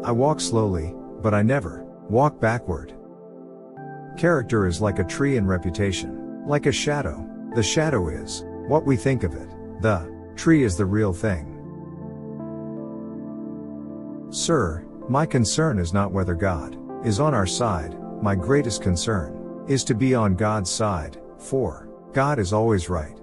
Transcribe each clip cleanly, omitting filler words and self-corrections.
I walk slowly, but I never walk backward. Character is like a tree and reputation. Like a shadow. The shadow is what we think of it. The tree is the real thing. Sir, my concern is not whether God is on our side. My greatest concern is to be on God's side, for God is always right.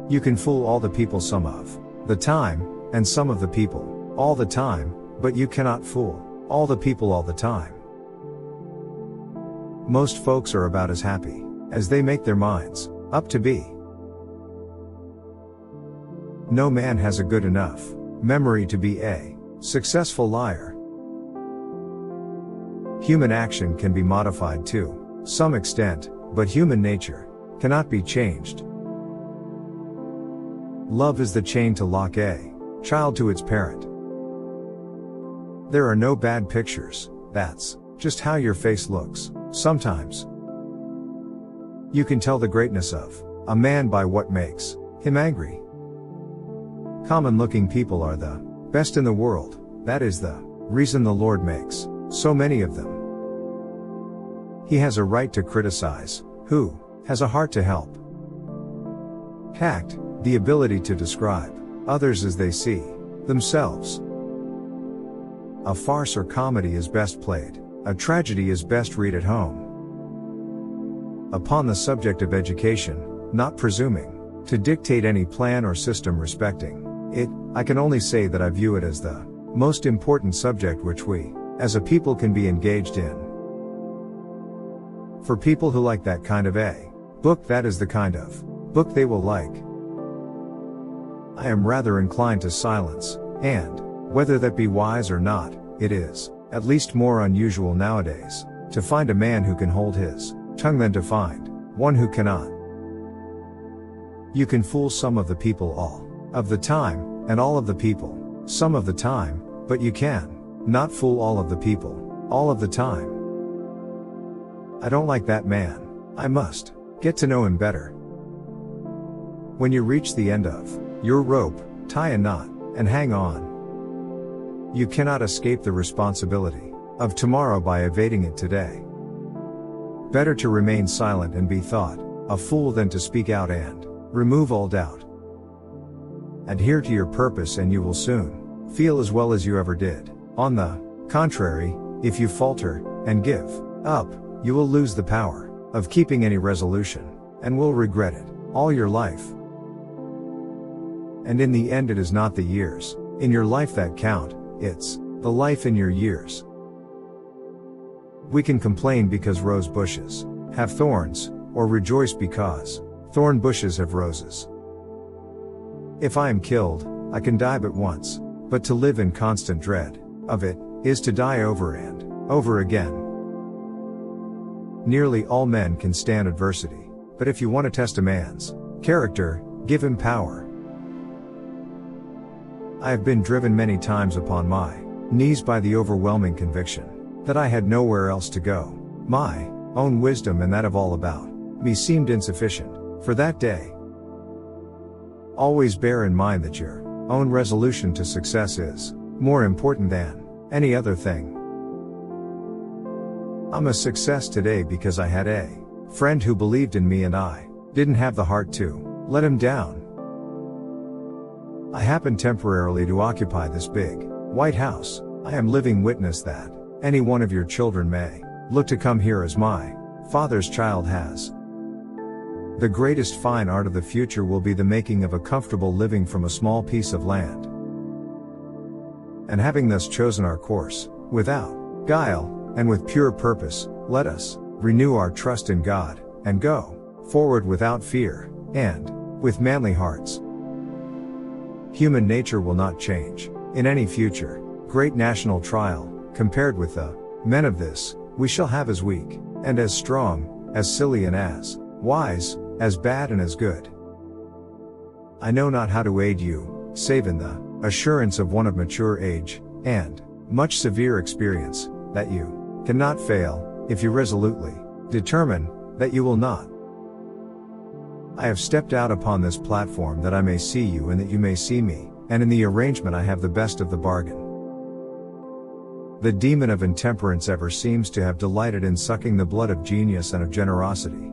You can fool all the people some of the time, and some of the people all the time, but you cannot fool all the people all the time. Most folks are about as happy as they make their minds up to be. No man has a good enough memory to be a successful liar. Human action can be modified to some extent, but human nature cannot be changed. Love is the chain to lock a child to its parent. There are no bad pictures, that's just how your face looks. Sometimes you can tell the greatness of a man by what makes him angry. Common-looking people are the best in the world. That is the reason the Lord makes so many of them. He has a right to criticize who has a heart to help. Tact, the ability to describe others as they see themselves. A farce or comedy is best played. A tragedy is best read at home. Upon the subject of education, not presuming to dictate any plan or system respecting it, I can only say that I view it as the most important subject which we, as a people, can be engaged in. For people who like that kind of a book, that is the kind of book they will like. I am rather inclined to silence, and, whether that be wise or not, it is at least more unusual nowadays to find a man who can hold his tongue than to find one who cannot. You can fool some of the people all of the time, and all of the people some of the time, but you can not fool all of the people all of the time. I don't like that man. I must get to know him better. When you reach the end of your rope, tie a knot and hang on. You cannot escape the responsibility of tomorrow by evading it today. Better to remain silent and be thought a fool than to speak out and remove all doubt. Adhere to your purpose and you will soon feel as well as you ever did. On the contrary, if you falter and give up, you will lose the power of keeping any resolution and will regret it all your life. And in the end, it is not the years in your life that count, it's the life in your years. We can complain because rose bushes have thorns, or rejoice because thorn bushes have roses. If I am killed, I can die but once, but to live in constant dread of it is to die over and over again. Nearly all men can stand adversity, but if you want to test a man's character, give him power. I have been driven many times upon my knees by the overwhelming conviction that I had nowhere else to go. My own wisdom and that of all about me seemed insufficient for that day. Always bear in mind that your own resolution to success is more important than any other thing. I'm a success today because I had a friend who believed in me and I didn't have the heart to let him down. I happen temporarily to occupy this big White House. I am living witness that any one of your children may look to come here as my father's child has. The greatest fine art of the future will be the making of a comfortable living from a small piece of land. And having thus chosen our course, without guile, and with pure purpose, let us renew our trust in God, and go forward without fear, and with manly hearts. Human nature will not change in any future great national trial, compared with the men of this, we shall have as weak, and as strong, as silly and as wise, as bad and as good. I know not how to aid you, save in the assurance of one of mature age, and much severe experience, that you cannot fail, if you resolutely determine that you will not. I have stepped out upon this platform that I may see you and that you may see me, and in the arrangement I have the best of the bargain. The demon of intemperance ever seems to have delighted in sucking the blood of genius and of generosity.